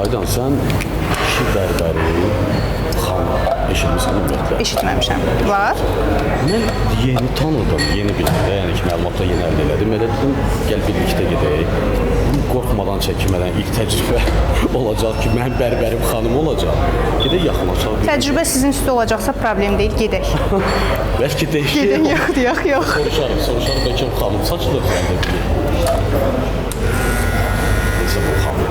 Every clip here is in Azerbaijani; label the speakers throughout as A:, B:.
A: Aydan, sən kişi bərbəri, xana eşitmirsən ümumiyyətlə?
B: Eşitməmişəm. Var?
A: Mən yeni tanıdım, yeni bildim də, yəni ki, məlumatla yeni əldə elədim. Elə dedim, gəl birlikdə gedək. Qorxmadan, çəkinmədən ilk təcrübə olacaq ki, mənim bərbərim xanım olacaq. Gedək yaxınlaşaq.
B: Təcrübə sizin üstə olacaqsa problem deyil, gedək.
A: Bəlkə deyək.
B: Gedək, yox.
A: Soruşarım, bəlkə xanım saçılır səndə. Neysə, bu xanım.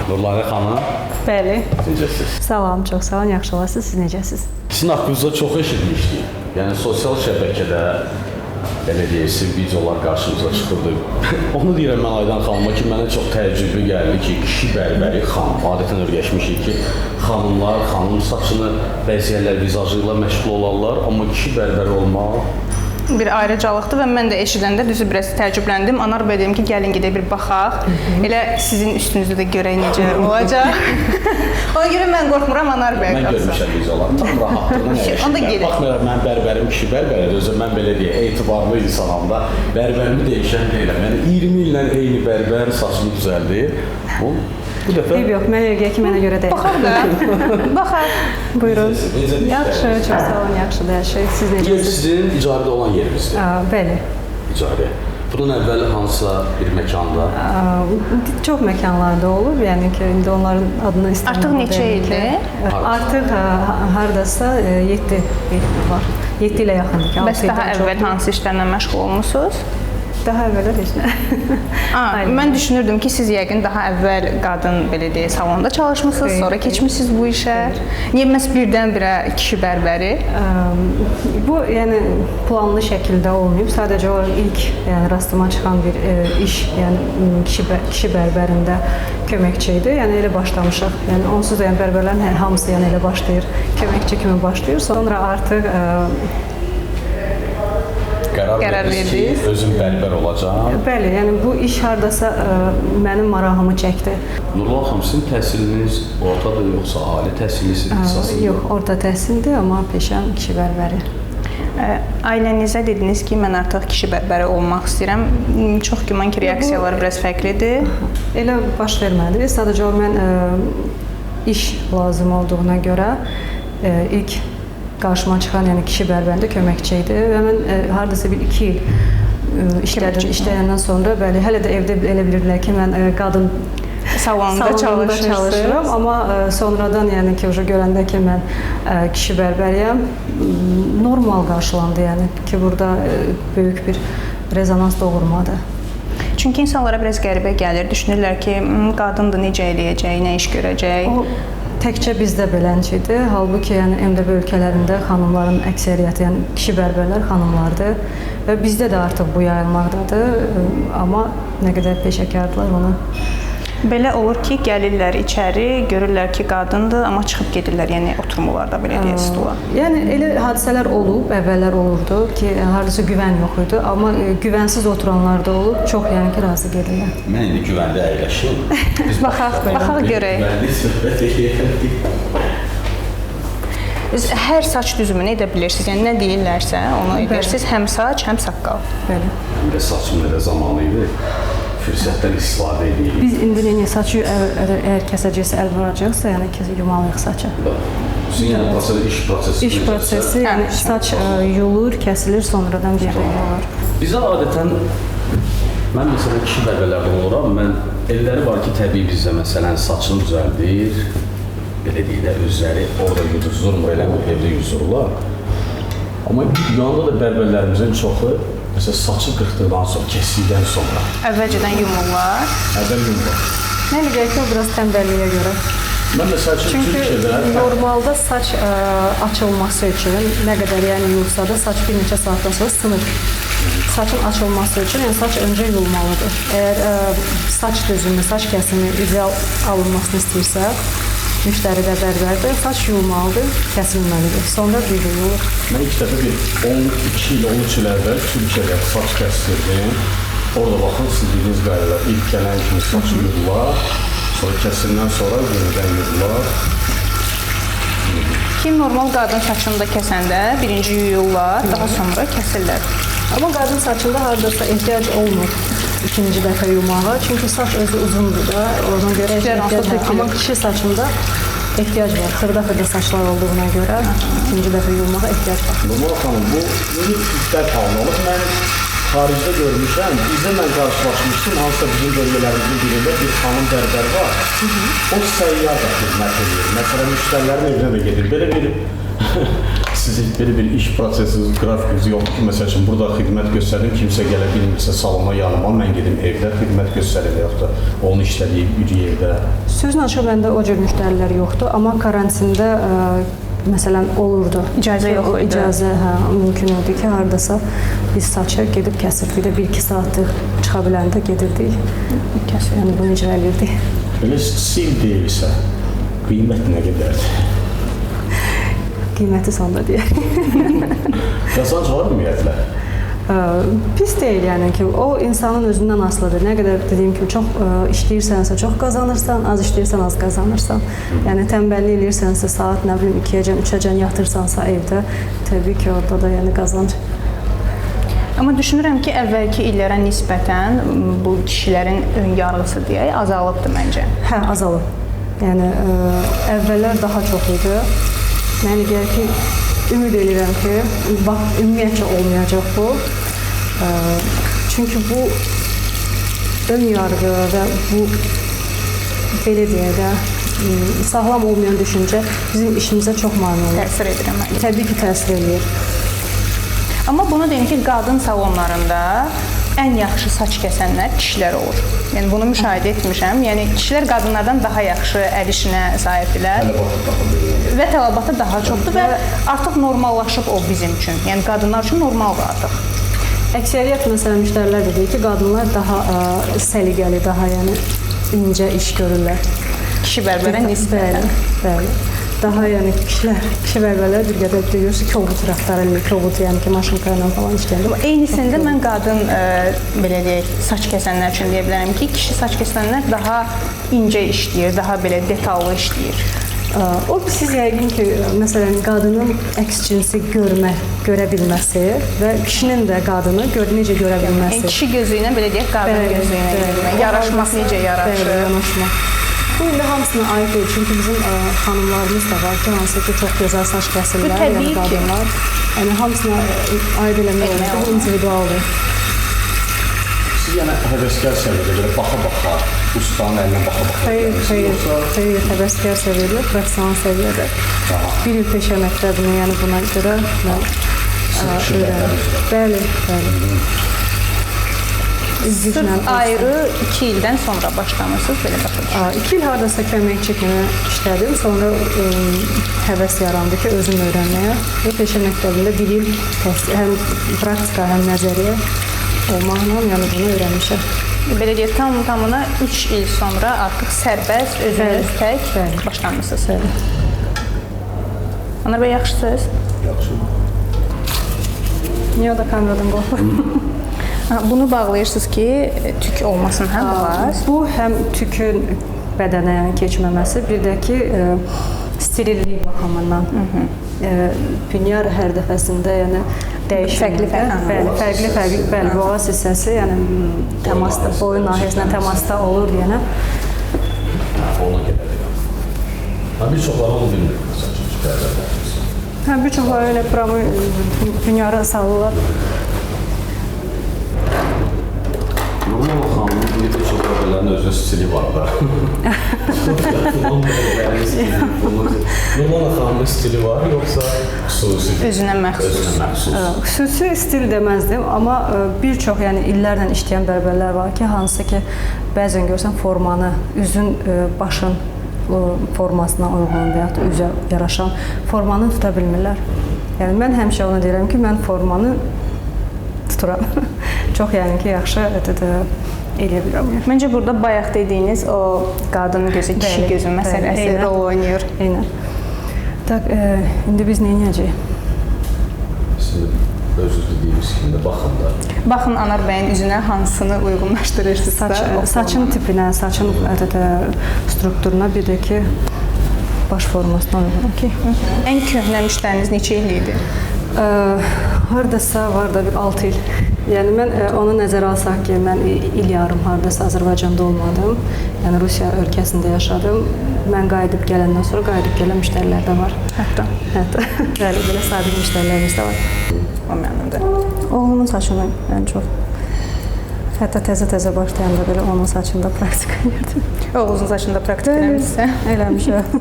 A: Nurları xanım.
C: Bəli.
A: Necəsiz?
C: Salam, çox sağ olun, yaxşı olasınız. Siz necəsiz?
A: Sizin haqqınızda çox eşitmişdik. Yəni, sosial şəbəkədə, belə deyilsin, videolar qarşımıza çıxırdı. Onu deyirəm mən Aydan xanıma ki, mənə çox təəccüblü gəldi ki, kişi bərbəri xanım. Adətən öyrəşmişik ki, xanımlar, xanım saçını bəzəyərlər, vizajı ilə məşğul olarlar, amma kişi bərbəri olmaq
B: Bir ayrıcalıqdır və mən də eşidəndə düzü biraz təəccübləndim. Anar bəy dedim ki, gəlin gedək bir baxaq. Elə sizin üstünüzdə də görək necə olacaq. Ona görə mən qorxmuram Anar bəy.
A: Mən görmüşəm videoları, tam rahatlığına
B: Onda gedək.
A: Baxmayaraq, mən bərbərim kişi bərbəridir. Özüm mən belə deyək, etibarlı insanam da bərbərimi dəyişən deyiləm. Yəni 20 illə eyni bərbər saçını düzəldir. Bu dəfə...
C: Yox, mən yəqin ki, mənə görə deyil.
B: Baxaq da. Baxaq.
C: Buyurun.
A: Necə
C: Yaxşı, çox sağ olun, yaxşıdır hər şey. Siz
A: Yer
C: necəsiz?
A: sizin icarədə olan yerimizdir.
C: Bəli.
A: İcarə. Bunun əvvəl hansısa bir məkanda?
C: Çox məkanlarda olub, yəni ki, indi onların adını istəmirəm.
B: Artıq neçə ildir?
C: Artıq hardasa 7 il var. 7 ilə yaxındır ki, 6
B: Bəs daha əvvəl hansı işlərlə məşğul olmusunuz?
C: Daha əvvəl heç nə.
B: Mən düşünürdüm ki, siz yəqin daha əvvəl qadın belə deyək salonda çalışmısınız, sonra keçmisiniz bu işə. Niyə məhz birdən-birə kişi bərbəri?
C: Bu yəni planlı şəkildə olmayıb. Sadəcə o ilk yəni rastıma çıxan bir iş, yəni kişi bərbərində köməkçi idi. Yəni elə başlamışıq. Yəni onsuz da yəni bərbərlərin hamısı yəni elə başlayır. Köməkçi kimi başlayır. Sonra artıq
A: Qərar verdiniz ki, özüm bərbər olacağam.
C: Bəli, yəni bu iş hardasa mənim marağımı çəkdi.
A: Nurlan xanım, sizin təhsiliniz ortadır, yoxsa ali təhsillisiniz əsasında?
C: Yox, orta təhsildir, amma peşəm kişi bərbəri.
B: Ailənizə dediniz ki, mən artıq kişi bərbəri olmaq istəyirəm. Çox güman ki, reaksiyalar biraz fərqlidir.
C: Elə baş vermədi. Sadəcə o mən iş lazım olduğuna görə ilk qarşıma çıxan yəni kişi bərbərində köməkçi idi və mən hardasa bir 2 il işləyəndən sonra bəli, hələ də evdə elə bilirdilər ki, mən qadın salonunda çalışıram, amma sonradan yəni ki, görəndə ki, mən kişi bərbəriyəm, normal qarşılandı, yəni ki, burada böyük bir rezonans doğurmadı.
B: Çünki insanlara biraz qəribə gəlir, düşünürlər ki, qadındır, necə eləyəcək, nə iş görəcək.
C: O təkcə bizdə beləncidir. Halbuki yəni MDB ölkələrində xanımların əksəriyyəti, yəni kişi bərbərlər xanımlardır və bizdə də artıq bu yayılmaqdadır. Amma nə qədər peşəkardırlar onu.
B: Belə olur ki, gəlirlər içəri, görürlər ki, qadındır, amma çıxıb gedirlər, yəni oturmurlar da belə deyək stula.
C: Yəni elə hadisələr olub, əvvəllər olurdu ki, hardasa güvən yox idi, amma güvənsiz oturanlar da olub, çox yəni ki, razı gedirlər.
A: Mən indi güvəndə əyləşim.
B: Baxaq görək. Hər saç düzümünü edə bilirsiniz, yəni nə deyirlərsə onu edirsiniz, həm saç, həm saqqal.
C: Bəli.
A: Həm də saçım elə zamanı idi. Fürsətdən istifadə edirik.
C: Biz indi saçı əgər kəsəcəksə, əl vuracaqsa, yəni yumalıyıq saçı.
A: Sizin yəni iş prosesi?
C: İş prosesi, yəni saç yulur, kəsilir, sonradan bir də yolur.
A: Bizə adətən, mən məsələn kişi bərbərlərdə oluram, mən elləri var ki, təbii bizdə məsələn saçını düzəldir, belə deyək də özləri orada yuduzurmur, eləmir, evdə yuzurlar. Amma yanda da bərbərlərimizin çoxu məsələn, saçı qırxdıqdan sonra, kəsikdən sonra.
B: Əvvəlcədən yumurlar.
A: Əvvəl yumurlar.
C: Mən elə ki, o biraz tənbəlliyə görə.
A: Mən məsəl üçün
C: Çünki normalda saç açılması üçün, nə qədər yəni yulsa da, saç bir neçə saatdan sonra sınır. Saçın açılması üçün yəni saç öncə yulmalıdır. Əgər saç düzümü, saç kəsimi ideal alınmasını istəyirsə, müştəri də bərbərdir, saç yulmalıdır, kəsilməlidir. Sonra bir də yulur.
A: Mən ilk dəfə bir 12 il, 13 il əvvəl Türkiyədə saç kəstirdim. Orada baxın, siz dediyiniz qaydalar, ilk gələn kimi saçı yurdular, sonra kəsindən sonra yenidən yurdular.
B: Kim normal qadın saçını da kəsəndə birinci yuyurlar, daha sonra kəsirlər.
C: Amma qadın saçında hardasa ehtiyac olmur. ikinci dəfə yumağa. Çünki saç özü uzundur da, oradan görə ehtiyac var. Amma kişi saçında ehtiyac var. Xırda saçlar olduğuna görə ikinci dəfə yumağa ehtiyac var.
A: Nurmala xanım, bu müddət halındadır. Mən xaricdə görmüşəm, bizdə mən qarşılaşmışdım, hansısa bizim bölgələrimizin birində bir xanım bərbər var. O səyyar da xidmət edir. Məsələn, müştərilərin evinə də gedir. Belə bir sizin belə bir iş prosesiniz, qrafikiniz yoxdur ki, məsəl üçün burada xidmət göstərdim, kimsə gələ bilmirsə salona yanıma, mən gedim evdə xidmət göstərim, yoxdur, onu işlədiyim bir yerdə.
C: Sözün açıq, məndə o cür müştərilər yoxdur, amma karantində məsələn olurdu.
B: İcazə yox idi.
C: İcazə, mümkün idi ki, hardasa biz saçı gedib kəsirdik də 1-2 saatlıq çıxa biləndə gedirdik. Yəni bunu icra edirdik.
A: Belə stil deyilsə, qiymət nə qədərdir?
C: Qiyməti sonda deyək.
A: Qazanc var ümumiyyətlə?
C: Pis deyil yəni ki, o insanın özündən asılıdır. Nə qədər dediyim kimi çox işləyirsənsə çox qazanırsan, az işləyirsən az qazanırsan. Yəni tənbəllik eləyirsənsə saat nə bilim 2-əcən, 3-əcən yatırsansa evdə, təbii ki, orada da yəni qazanc.
B: Amma düşünürəm ki, əvvəlki illərə nisbətən bu kişilərin ön yarğısı deyək azalıbdır məncə.
C: Hə, azalıb. Yəni əvvəllər daha çox idi. Mənə gəlir ki, ümid edirəm ki, ümumiyyətcə olmayacaq bu. Çünki bu ön yarğı və bu belə deyək də sağlam olmayan düşüncə bizim işimizə çox mane olur.
B: Təsir edir əməli.
C: Təbii ki, təsir edir.
B: Amma bunu deyim ki, qadın salonlarında ən yaxşı saç kəsənlər kişilər olur. Yəni bunu müşahidə etmişəm. Yəni kişilər qadınlardan daha yaxşı əl işinə sahibdirlər. Və tələbatı daha çoxdur və artıq normallaşıb o bizim üçün. Yəni qadınlar üçün normaldır artıq.
C: Əksəriyyət məsələn müştərilər də deyir ki, qadınlar daha səliqəli, daha yəni incə iş görürlər.
B: Kişi bərbərə nisbətən.
C: Bəli. Daha yəni kişi bərbərlər bir qədər deyirsə kobud rəftar eləyir, kobud yəni ki, maşınka ilə falan işləyir.
B: Eynisində mən qadın belə deyək, saç kəsənlər üçün deyə bilərəm ki, kişi saç kəsənlər daha incə işləyir, daha belə detallı işləyir.
C: O siz yəqin ki, məsələn, qadının əks cinsi görə bilməsi və kişinin də qadını necə görə bilməsi.
B: Yəni kişi gözü ilə belə deyək, qadın gözü ilə yaraşmaq necə yaraşır.
C: Yanaşmaq. Bu indi hamısına aid deyil, çünki bizim xanımlarımız da var ki, hansı ki, çox gözəl saç kəsirlər, yəni qadınlar. Yəni hamısına aid eləmək olmaz, bu individualdır.
A: Siz yəni həvəskar səviyyədə belə baxa-baxa, ustanın əlinə baxa-baxa
C: Xeyr, həvəskar səviyyədə, professional səviyyədə. Bir il peşə məktəbini, yəni buna görə mən öyrəndim. Bəli.
B: Sırf ayrı 2 ildən sonra başlamışsınız, belə başa düşürəm.
C: 2 il hardasa köməkçi kimi işlədim, sonra həvəs yarandı ki, özüm öyrənməyə. Və peşə məktəbində 1 il həm praktika, həm nəzəriyyə olmaqla yəni bunu öyrənmişəm.
B: Belə deyək, tamına 3 il sonra artıq sərbəst, özünüz tək başlamışsınız. Anar bəy, yaxşısınız?
A: Yaxşı.
C: Niyə o da kameradan qorxur?
B: Bunu bağlayırsınız ki, tük olmasın həm var? Bu
C: həm tükün bədənə yəni keçməməsi, bir də ki, sterillik baxımından. Pinyar hər dəfəsində yəni dəyişməkdə, fərqli boğaz hissəsi, yəni təmasda, boyun nahiyəsinə təmasda olur deyənə.
A: Ona qədər deyəm. Bir çoxları onu bilmir.
C: Bir çoxları elə buramı pinyara salırlar.
A: Nurmala xanımın bir çox bərbərlərin özünə stili var da. Nurmala xanımın stili var, yoxsa xüsusi?
B: Özünə məxsus.
C: Xüsusi stil deməzdim, amma bir çox yəni illərlə işləyən bərbərlər var ki, hansı ki, bəzən görsən formanı, üzün, başın formasına uyğun və yaxud da üzə yaraşan formanı tuta bilmirlər. Yəni mən həmişə ona deyirəm ki, mən formanı tuturam. Çox yəni ki, yaxşı eləyə bilirəm.
B: Məncə burada bayaq dediyiniz o qadın gözü, kişi gözü məsələsi rol oynayır.
C: Eynən. İndi biz nə edəcəyik?
A: Siz özünüz dediyiniz kimi də baxın da.
B: Baxın Anar bəyin üzünə hansını uyğunlaşdırırsınız da.
C: Saçın tipinə, saçın strukturuna, bir də ki, baş formasına uyğun.
B: Ən köhnə müştəriniz neçə il idi?
C: Hardasa var da bir 6 il. Yəni mən onu nəzərə alsaq ki, mən il yarım hardasa Azərbaycanda olmadım. Yəni Rusiya ölkəsində yaşadım. Mən qayıdıb gələndən sonra qayıdıb gələn müştərilər də var.
B: Hətta
C: Bəli, belə sadiq müştərilərimiz də var.
B: o mənim də.
C: Oğlumun saçını ən çox. Hətta təzə başlayanda belə onun saçında praktika edirdim.
B: Oğlunuzun saçında praktik eləmişsə.
C: Eləmişəm.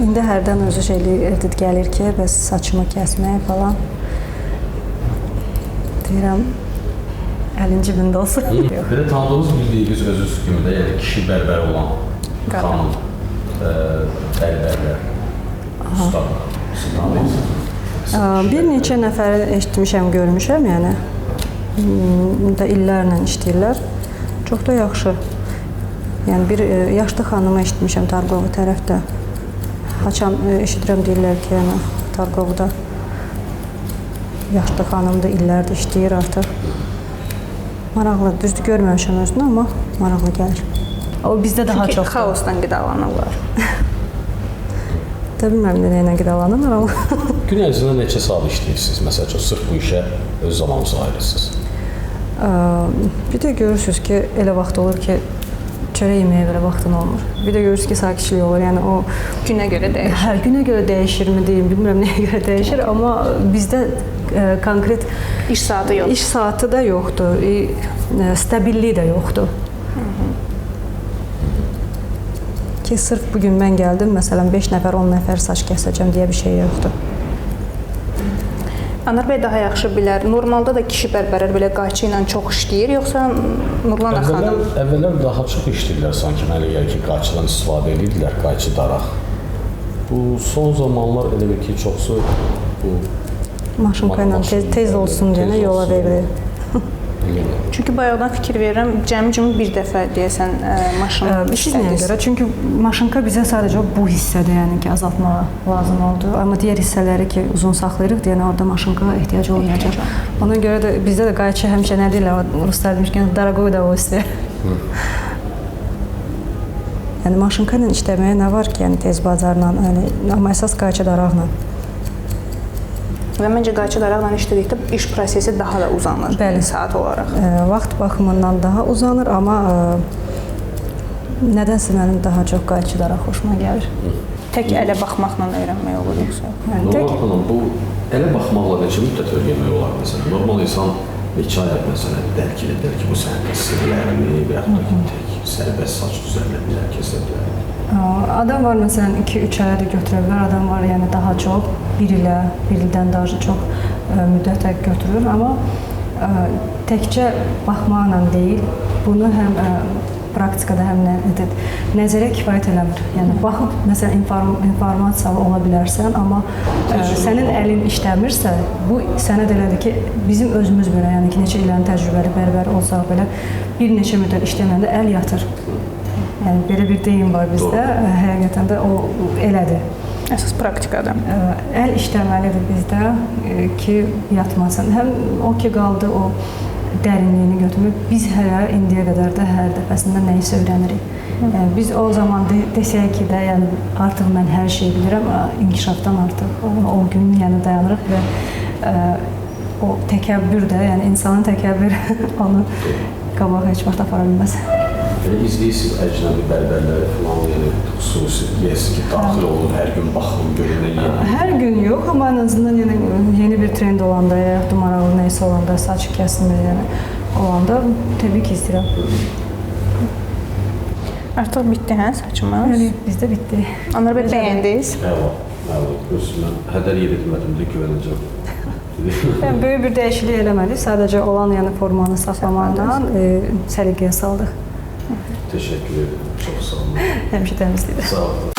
C: İndi hərdən özü şeyli gəlir ki, bəs saçımı kəsmək falan. Deyirəm, əlin cibində olsun.
A: Belə tanıdığınız, bildiyiniz özünüz kimi də, yəni kişi bərbər olan xanım, bərbərlər, ustad, siz tanıyırsınız?
C: Bir neçə nəfəri eşitmişəm, görmüşəm, yəni. Da illərlə işləyirlər. Çox da yaxşı. Yəni bir yaşlı xanımı eşitmişəm Targovu tərəfdə. Haçan eşidirəm deyirlər ki, yəni Targovda yaşlı xanımdır, illərdir işləyir artıq. Maraqlı, düzdür görməmişəm özünü, amma maraqlı gəlir. O bizdə daha
B: Çünki
C: çox.
B: xaosdan qidalanırlar.
C: Tabii bilmirəm nə ilə qidalanırlar, amma
A: Gün ərzində neçə saat işləyirsiniz? Məsəl üçün, sırf bu işə öz zamanınızı ayırırsınız.
C: bir də görürsünüz ki, elə vaxt olur ki, çörək yeməyə belə vaxtın olmur. Bir də görürsünüz ki, sakitçilik olur. Yəni o
B: Günə görə dəyişir.
C: hər günə görə dəyişirmi deyim, bilmirəm nəyə görə dəyişir, amma bizdə konkret
B: İş saatı yox.
C: iş saatı da yoxdur, stabillik də yoxdur. Ki sırf bu gün mən gəldim, məsələn 5 nəfər, 10 nəfər saç kəsəcəm deyə bir şey yoxdur.
B: Anar bəy daha yaxşı bilər. Normalda da kişi bərbərlər belə qayçı ilə çox işləyir, yoxsa Nurlan xanım?
A: Əvvəllər daha çox işləyirlər sanki, mənə gəlir ki, qayçıdan istifadə edirdilər, qayçı daraq. Bu son zamanlar elə bir ki, çoxsu bu
C: Maşınka ilə tez olsun deyənə yola verilir.
B: Çünki bayaqdan fikir verirəm, cəmi bir dəfə deyəsən maşın
C: Siz nəyə görə? Çünki maşınka bizə sadəcə bu hissədə yəni ki, azaltmağa lazım oldu. Amma digər hissələri ki, uzun saxlayırıq deyənə orada maşınka ehtiyac olmayacaq. Ona görə də bizdə də qayçı həmişə nə deyirlər, ruslar demişkən, daragoy da o istəyir. Yəni maşınka ilə işləməyə nə var ki, yəni tez bazarla, amma əsas qayçı daraqla.
B: Və məncə qayçı daraqla işlədikdə iş prosesi daha da uzanır.
C: Bəli.
B: Saat olaraq.
C: Vaxt baxımından daha uzanır, amma nədənsə mənim daha çox qayçı daraq xoşuma gəlir.
B: Tək ələ baxmaqla öyrənmək olur yoxsa?
C: Yəni tək
A: Normal xanım, bu ələ baxmaqla neçə müddət öyrənmək olar məsələn? Normal insan neçə ay məsələn dərk edir ki, bu sənin sirlərini və yaxud da ki, tək sərbəst saç düzəldə bilər, kəsə bilər.
C: Adam var məsələn 2-3 aya da götürə bilər, adam var yəni daha çox, 1 ildən daha çox müddətə götürür, amma təkcə baxmaqla deyil, bunu həm praktikada həm nəzərə kifayət eləmir. Yəni baxıb məsələn informasiyalı ola bilərsən, amma sənin əlin işləmirsə, bu sənə elədir ki, bizim özümüz belə, yəni ki, neçə illərin təcrübəli bərbər olsaq belə bir neçə müddət işləməndə əl yatır. Yəni belə bir deyim var bizdə, həqiqətən də o elədir.
B: Əsas praktikada.
C: Əl işləməlidir bizdə ki, yatmasın. Həm o ki qaldı o dərinliyini götürmür. Biz hələ indiyə qədər də hər dəfəsində nəyisə öyrənirik. Yəni biz o zaman desək ki də, yəni artıq mən hər şeyi bilirəm, inkişafdan artıq o gün yəni dayanırıq və o təkəbbür də, yəni insanın təkəbbürü onu qabağa heç vaxt apara bilməz.
A: Belə izləyirsiniz əcnəbi bərbərləri falan, yəni xüsusi deyəsiniz ki, daxil olun, hər gün baxın, görün nə yeni.
C: Hər gün yox, amma ən azından yeni bir trend olanda, ya da maraqlı nəyisə olanda, saç kəsimi olanda təbii ki istəyirəm.
B: Artıq bitdi hə saçımız?
C: Bəli, bizdə bitdi.
B: Anar bəy bəyəndiniz?
A: Əla, özümdən hədər yedirmədim də güvənəcəm.
C: Yəni böyük bir dəyişiklik eləmədik, sadəcə olan yəni formanı saxlamaqla səliqəyə saldıq.
A: Təşəkkür edirəm, çox sağ olun.
C: Həmişə təmizlikdir.
A: Sağ olun.